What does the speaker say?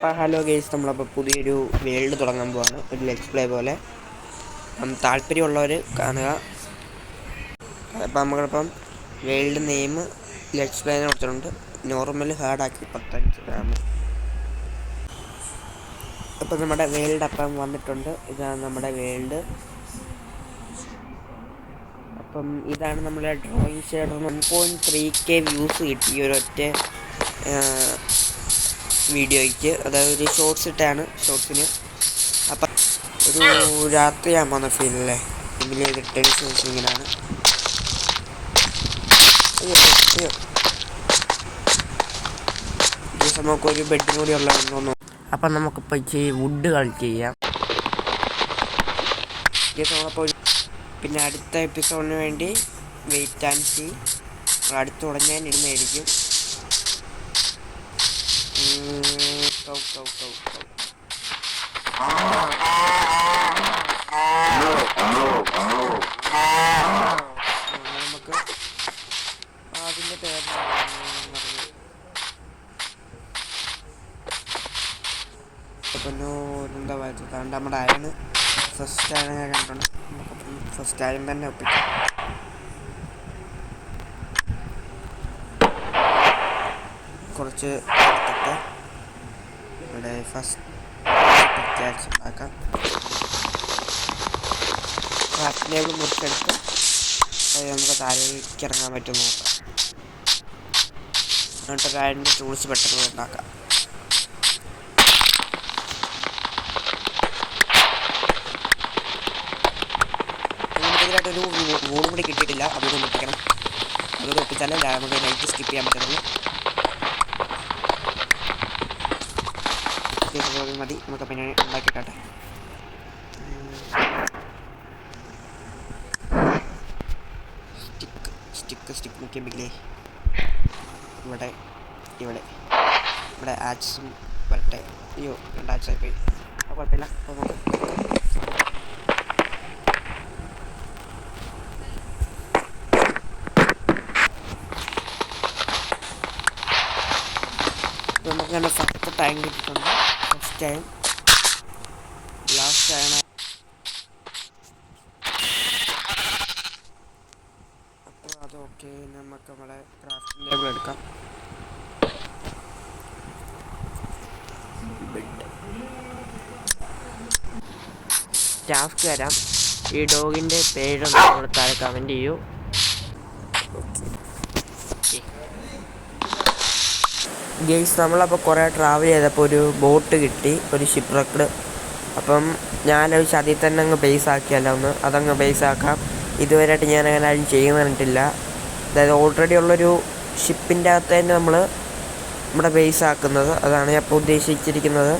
അപ്പോൾ hello guys, നമ്മളപ്പോൾ പുതിയൊരു വേൾഡ് തുടങ്ങാൻ പോവാണ്. ഒരു ലെറ്റ്സ് പ്ലേ പോലെ. താല്പര്യമുള്ളവർ കാണുക. അപ്പം നമ്മളിപ്പം വേൾഡ് നെയിം ലെറ്റ്സ് പ്ലേ കൊടുത്തിട്ടുണ്ട്. നോർമൽ ഹാർഡാക്കി 15 ഗ്രാം. അപ്പം നമ്മുടെ വേൾഡ് അപ്പം വന്നിട്ടുണ്ട്. ഇതാണ് നമ്മുടെ വേൾഡ്. അപ്പം ഇതാണ് നമ്മുടെ ഡ്രോയിങ് ഷെയർ. 1.3K വ്യൂസ് കിട്ടി ഈ ഒരൊറ്റ വീഡിയോയ്ക്ക്. അതായത് ഒരു ഷോർട്സ് ഇട്ടാണ്, ഷോർട്സിന്. അപ്പം ഒരു രാത്രിയാകുമ്പോൾ ഫീലല്ലേ. ഇതിൽ റിട്ടേൺസ് ഇങ്ങനെയാണ്. ഈ നമുക്കൊരു ബെഡും കൂടി ഉള്ളതെന്ന് തോന്നുന്നു. അപ്പം നമുക്കിപ്പോൾ ഇച്ചിരി വുഡ് കളക്ട് ചെയ്യാം. നമ്മളപ്പോൾ പിന്നെ അടുത്ത എപ്പിസോഡിന് വേണ്ടി വെയിറ്റ് ആൻഡ് സീ. അടുത്ത് ഉടനെ ഇടുന്നതായിരിക്കും. നമുക്ക് അതിൻ്റെ പേര് എന്താ പറയുക, നമ്മുടെ അയണ് ഫസ്റ്റ് അയൺ കണ്ടിട്ടുണ്ട്. നമുക്കപ്പം ഫസ്റ്റ് അയൺ തന്നെ ഒപ്പിക്കാം. കുറച്ച് എടുത്തിട്ട് ഇവിടെ ഫസ്റ്റ് പിക്കാക്സ് ഉണ്ടാക്കാം. ക്രാഫ്റ്റ് ടേബിൾ മുറിച്ചെടുത്ത് അത് നമുക്ക് താഴേക്ക് ഇറങ്ങാൻ പറ്റും നോക്കാം. എന്നിട്ട് അതിൻ്റെ ടൂൾസ് പെട്ടെന്ന് ഉണ്ടാക്കാം. ഇതിലായിട്ടൊരു വൂളും കൂടി കിട്ടിയിട്ടില്ല. അതൊന്നും ഒപ്പിക്കണം. അതൊക്കെ ഒപ്പിച്ചാലേ നമുക്ക് നൈറ്റ് സ്കിപ്പ് ചെയ്യാൻ പറ്റുള്ളൂ. മതി, നമുക്ക് പിന്നെ ഉണ്ടാക്കിയിട്ടെ. സ്റ്റിക്ക് മുക്കിയമ്പില്ലേ ഇവിടെ ഇവിടെ ഇവിടെ ആക്സും വരട്ടെ. അയ്യോ, 2 ആക്സായി പോയി. കുഴപ്പമില്ല. അപ്പോൾ നമുക്ക് തന്നെ ഫസ്റ്റ് ടൈം കിട്ടിയിട്ടുണ്ട്. First time last time. അപ്പോൾ അതൊക്കെ നമുക്ക് നമ്മുടെ ക്രാഫ്റ്റിംഗ് ടേബിൾ എടുക്കാം. ടാസ്ക് വരാം. ഈ ഡോഗിൻ്റെ പേര് നമ്മൾ താഴെ കമൻറ്റ് ചെയ്യൂ. ഗെയ്സ്, നമ്മളപ്പോൾ കുറേ ട്രാവൽ ചെയ്തപ്പോൾ ഒരു ബോട്ട് കിട്ടി, ഒരു ഷിപ്പ് റെക്കഡ്. അപ്പം ഞാനൊരു അതിൽ തന്നെ അങ്ങ് ബേസ് ആക്കിയല്ലോ. അതങ്ങ് ബേസ് ആക്കാം. ഇതുവരെയായിട്ട് ഞാൻ അങ്ങനെ ആരും ചെയ്യുന്ന കണ്ടിട്ടില്ല. അതായത് ഓൾറെഡി ഉള്ളൊരു ഷിപ്പിൻ്റെ അകത്ത് തന്നെ നമ്മൾ നമ്മുടെ ബേസ് ആക്കുന്നത്. അതാണ് ഞാൻ ഇപ്പോൾ ഉദ്ദേശിച്ചിരിക്കുന്നത്.